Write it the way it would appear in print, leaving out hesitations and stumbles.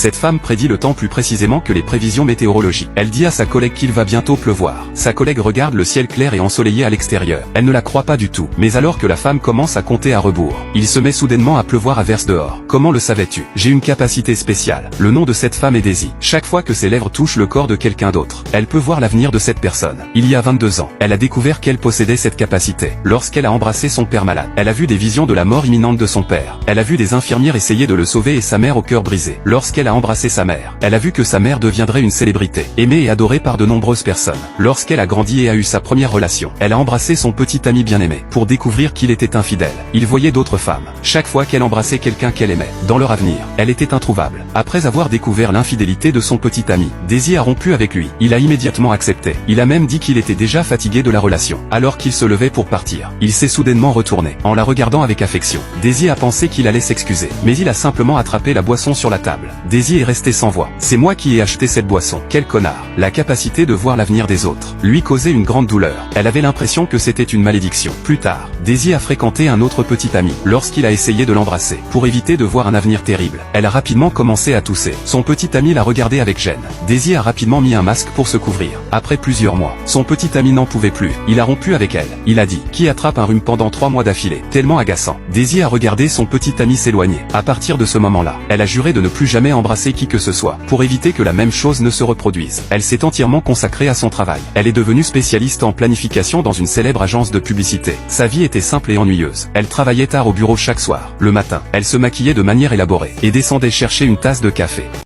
Cette femme prédit le temps plus précisément que les prévisions météorologiques. Elle dit à sa collègue qu'il va bientôt pleuvoir. Sa collègue regarde le ciel clair et ensoleillé à l'extérieur. Elle ne la croit pas du tout. Mais alors que la femme commence à compter à rebours, il se met soudainement à pleuvoir à verse dehors. Comment le savais-tu? J'ai une capacité spéciale. Le nom de cette femme est Daisy. Chaque fois que ses lèvres touchent le corps de quelqu'un d'autre, elle peut voir l'avenir de cette personne. Il y a 22 ans, elle a découvert qu'elle possédait cette capacité. Lorsqu'elle a embrassé son père malade, elle a vu des visions de la mort imminente de son père. Elle a vu des infirmières essayer de le sauver et sa mère au cœur brisé. Lorsqu'elle a embrassé sa mère, elle a vu que sa mère deviendrait une célébrité, aimée et adorée par de nombreuses personnes. Lorsqu'elle a grandi et a eu sa première relation, elle a embrassé son petit ami bien-aimé, pour découvrir qu'il était infidèle. Il voyait d'autres femmes. Chaque fois qu'elle embrassait quelqu'un qu'elle aimait, dans leur avenir, elle était introuvable. Après avoir découvert l'infidélité de son petit ami, Daisy a rompu avec lui. Il a immédiatement accepté. Il a même dit qu'il était déjà fatigué de la relation. Alors qu'il se levait pour partir, il s'est soudainement retourné, en la regardant avec affection. Daisy a pensé qu'il allait s'excuser, mais il a simplement attrapé la boisson sur la table. Daisy est restée sans voix. C'est moi qui ai acheté cette boisson. Quel connard. La capacité de voir l'avenir des autres lui causait une grande douleur. Elle avait l'impression que c'était une malédiction. Plus tard, Daisy a fréquenté un autre petit ami. Lorsqu'il a essayé de l'embrasser, pour éviter de voir un avenir terrible, elle a rapidement commencé à tousser. Son petit ami l'a regardé avec gêne. Daisy a rapidement mis un masque pour se couvrir. Après plusieurs mois, son petit ami n'en pouvait plus. Il a rompu avec elle. Il a dit, qui attrape un rhume pendant 3 mois d'affilée. Tellement agaçant. Daisy a regardé son petit ami s'éloigner. À partir de ce moment-là, elle a juré de ne plus jamais embrasser qui que ce soit, pour éviter que la même chose ne se reproduise. Elle s'est entièrement consacrée à son travail. Elle est devenue spécialiste en planification dans une célèbre agence de publicité. Sa vie était simple et ennuyeuse. Elle travaillait tard au bureau chaque soir. Le matin, elle se maquillait de manière élaborée et descendait chercher une tasse de café.